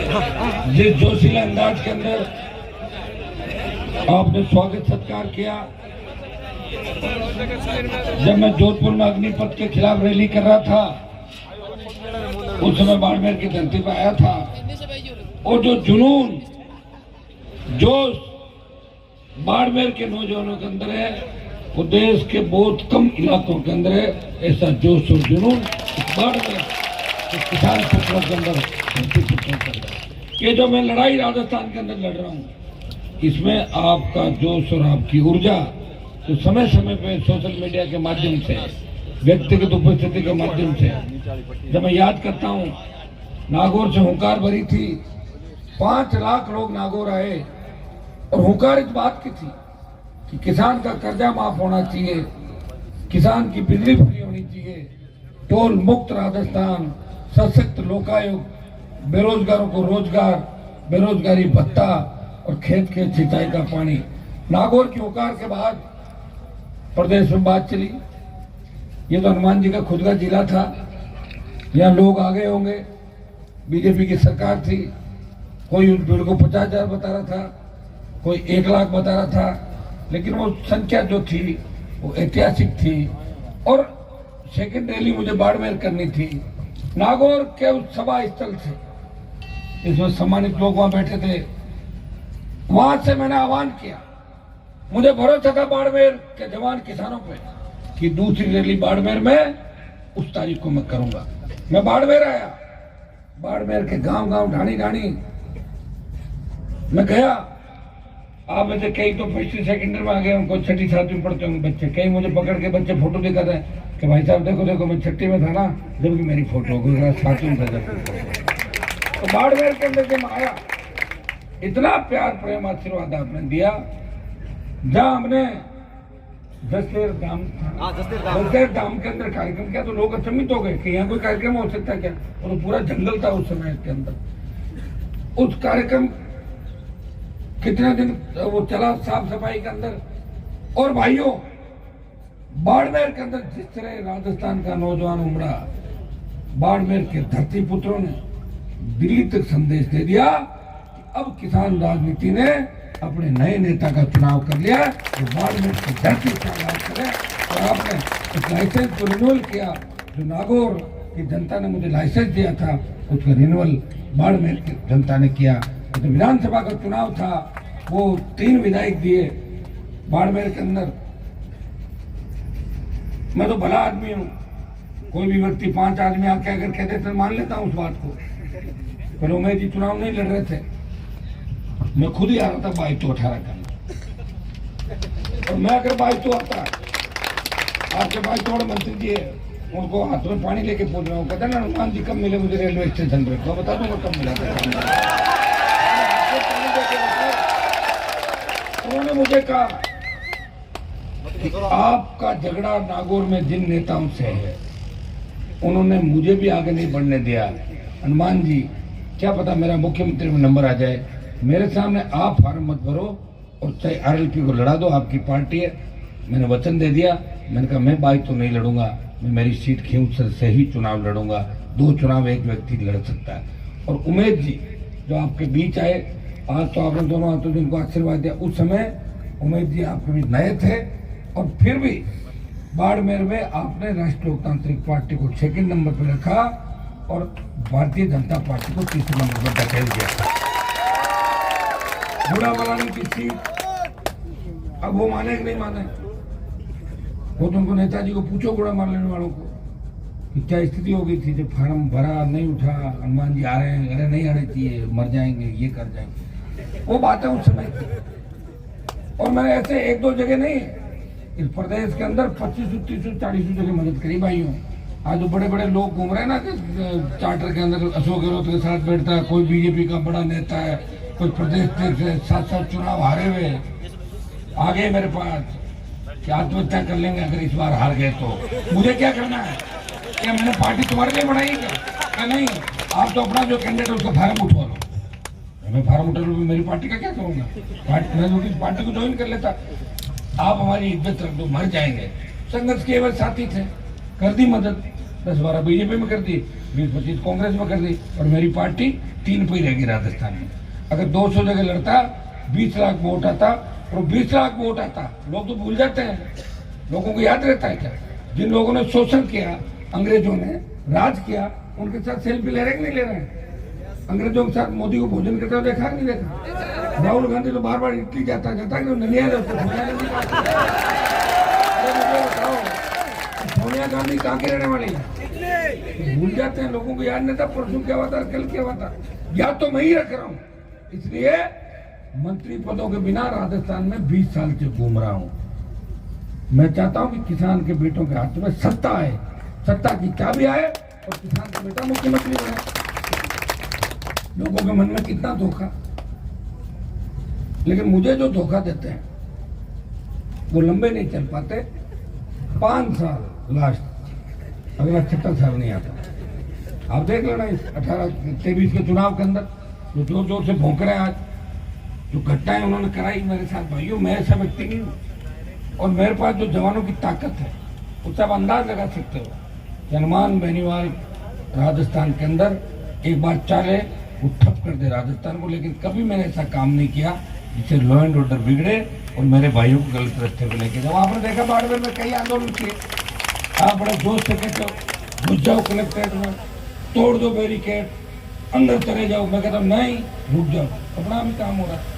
जिस जोशीला अंदाज के अंदर आपने स्वागत सत्कार किया, जब मैं जोधपुर में अग्निपथ के खिलाफ रैली कर रहा था उस समय बाड़मेर की धरती पर आया था, और जो जुनून जोश बाड़मेर के नौजवानों के अंदर है वो देश के बहुत कम इलाकों के अंदर है। ऐसा जोश और जुनून बाड़मेर किसान पुत्रों के अंदर, धरती पुत्रों के अंदर। ये जो मैं लड़ाई राजस्थान के अंदर लड़ रहा हूँ, इसमें आपका जोश और आपकी ऊर्जा तो समय समय पे सोशल मीडिया के माध्यम से, व्यक्तिगत उपस्थिति के माध्यम से, जब मैं याद करता हूँ नागौर से हुंकार भरी थी, 5 लाख लोग नागौर आए और हुंकार इस बात की थी कि किसान का कर्जा माफ होना चाहिए, किसान की बिजली फ्री होनी चाहिए, टोल मुक्त राजस्थान, सशक्त लोकायुक्त, बेरोजगारों को रोजगार, बेरोजगारी भत्ता और खेत खेत सिंचाई का पानी। नागौर की हुंकार के बाद प्रदेश में बात चली। ये तो हनुमान जी का खुद का जिला था, यहाँ लोग आ गए होंगे, बीजेपी की सरकार थी, कोई उस भीड़ को 50,000 बता रहा था, कोई 1 लाख बता रहा था, लेकिन वो संख्या जो थी वो ऐतिहासिक थी। और सेकेंड रैली मुझे बाड़मेर करनी थी, नागौर के उस सभा स्थल से, इसमें सम्मानित लोग वहां बैठे थे, वहां से मैंने आह्वान किया, मुझे भरोसा था बाड़मेर के जवान किसानों पे कि दूसरी रैली बाड़मेर में उस तारीख को मैं करूंगा। मैं बाड़मेर आया, बाड़मेर के गांव गांव ढाणी ढाणी मैं गया। आप में से कई तो 1st सेकेंडरी में आ गए, उनको 6ठी 7वीं में पढ़ते होंगे बच्चे, कई मुझे पकड़ के बच्चे फोटो दिखा रहे हैं कि भाई साहब देखो देखो मैं 6ठी में था ना, जबकि मेरी फोटो 7वीं में था। तो बाड़मेर के अंदर जब आया, इतना प्यार प्रेम आशीर्वाद आपने दिया, जहाँ हमने जसदेव धाम के अंदर कार्यक्रम किया तो लोग अचंभित हो गए कि यहाँ कोई कार्यक्रम हो सकता है क्या, और पूरा जंगल था उस समय के अंदर। उस कार्यक्रम कितने दिन वो चला साफ सफाई के अंदर। और भाइयों, बाड़मेर के अंदर जिस तरह राजस्थान का नौजवान उमड़ा, बाड़मेर के धरती पुत्रों ने दिल्ली तक संदेश दे दिया कि अब किसान राजनीति ने अपने नए नेता का चुनाव कर लिया, तो बाड़मेर की धरती का राज करे। और आपने उस लाइसेंस को रिन्यूअल किया, जो नागौर की जनता ने मुझे लाइसेंस दिया था, उसका रिन्यूअल बाड़मेर की जनता ने किया। तो विधानसभा का चुनाव था, वो 3 विधायक दिए बाड़मेर के अंदर। मैं तो भला आदमी हूँ, कोई भी व्यक्ति 5 आदमी आके अगर कहते तो मान लेता हूँ उस बात को। पर उमेश जी चुनाव नहीं लड़ रहे थे, मैं खुद ही आ रहा था 22-18 का, और मैं अगर 22 आता, आपके 22 मंत्री जी है, उनको हाथ में पानी लेके पूछ रहा हूँ, कहते ना हनुमान जी कब मिले मुझे रेलवे स्टेशन पे, तो बता दूंगा कब मिला था। उन्होंने मुझे कहा कि आपका झगड़ा नागौर में जिन नेताओं से है, उन्होंने मुझे भी आगे नहीं बढ़ने दिया। हनुमान जी, क्या पता मेरा मुख्यमंत्री में नंबर आ जाए, मेरे सामने आप फार्म मत भरो और चाहे RLP को लड़ा दो, आपकी पार्टी है। मैंने वचन दे दिया, मैंने कहा मैं 22 तो नहीं लड़ूंगा, मैं मेरी सीट खींच से ही चुनाव लड़ूंगा। 2 चुनाव एक व्यक्ति लड़ सकता है। और उमेश जी जो आपके बीच आए, आज तो आपने दोनों हाथों जिनको आशीर्वाद दिया, उस समय उमेश जी आपके बीच नए थे, और फिर भी बाड़मेर में आपने राष्ट्रीय लोकतांत्रिक पार्टी को 2nd नंबर पर रखा और भारतीय जनता पार्टी को 3रे नंबर पर धकेल दिया। बुरा मलानी की सीट, अब वो माने कि नहीं माने, वो तुमको नेताजी को पूछो, गुड़ा मारने वालों को, कि क्या स्थिति हो गई थी जब फार्म भरा नहीं उठा, हनुमान जी आ रहे हैं, अरे नहीं आने चाहिए, मर जाएंगे, ये कर जाएंगे, वो बातें उस समय थी। और मैंने ऐसे 1-2 जगह नहीं, इस प्रदेश के अंदर 25, 30, 40 जगह मदद करी भाइयों। आज जो बड़े बड़े लोग घूम रहे हैं ना कि चार्टर के अंदर अशोक गहलोत के साथ बैठता है, कोई बीजेपी का बड़ा नेता है, कोई प्रदेश से 7 चुनाव हारे हुए आ गए मेरे पास कि आत्महत्या कर लेंगे अगर इस बार हार गए तो। मुझे क्या करना है? क्या मैंने पार्टी तुम्हारे लिए बनाई क्या? नहीं, आप तो अपना जो कैंडिडेट है उसका फार्म उठवा लो। मैं फार्म उठा लूँ, मेरी पार्टी का क्या करूँगा? मैं पार्टी को ज्वाइन कर लेता। आप हमारी इज्जत रख दो, मर जाएंगे। संघर्ष के केवल साथी थे, कर दी मदद। 10-12 बीजेपी में कर दी, 20-25 कांग्रेस में कर दी, और मेरी पार्टी 3 पे ही रहेगी राजस्थान में। अगर 200 जगह लड़ता, 20 लाख वोट आता, और 20 लाख वोट आता, लोग तो भूल जाते हैं, लोगों को याद रहता है क्या? जिन लोगों ने शोषण किया, अंग्रेजों ने राज किया, उनके साथ सेल्फी ले रहे कि नहीं ले रहे हैं? अंग्रेजों के साथ मोदी को भोजन करते हुए देखा नहीं देखा? राहुल गांधी तो बार बार इटली जाता कि नहीं बताओ, सोनिया गांधी कहाँ की रहने वाली है? भूल जाते हैं, लोगों को याद नहीं था परसों क्या हुआ था, कल क्या हुआ था। याद तो मैं ही रख रहा हूँ, इसलिए मंत्री पदों के बिना राजस्थान में 20 साल से घूम रहा हूँ। मैं चाहता हूँ कि किसान के बेटों के हाथ में सत्ता आए, सत्ता की चाबी आए, और किसान का बेटा मुख्यमंत्री बने। लोगों के मन में कितना धोखा, लेकिन मुझे जो धोखा देते हैं वो लंबे नहीं चल पाते। 5 साल लास्ट, अगला 6 साल नहीं आता। आप देख लेना इस 18-23 के चुनाव के अंदर जो जोर जोर से भौंक रहे हैं, आज जो घटनाएं उन्होंने कराई मेरे साथ, भाइयों मैं ऐसा व्यक्ति नहीं हूँ, और मेरे पास जो जवानों की ताकत है उससे आप अंदाज लगा सकते हो। हनुमान बेनीवाल राजस्थान के अंदर एक बार चाले वो ठप कर दे राजस्थान को, लेकिन कभी मैंने ऐसा काम नहीं किया जिससे लॉ एंड ऑर्डर बिगड़े और मेरे भाइयों को गलत रास्ते पर लेके जाओ। आपने देखा बाड़मेर में कई आंदोलन किए, आप बड़े जोश से कहते हो घुस जाओ कलेक्ट्रेट में, तोड़ दो बैरिकेड, अंदर चले जाओ। मैं कहता हूँ नहीं, रुक जाओ, अपना भी काम हो रहा है।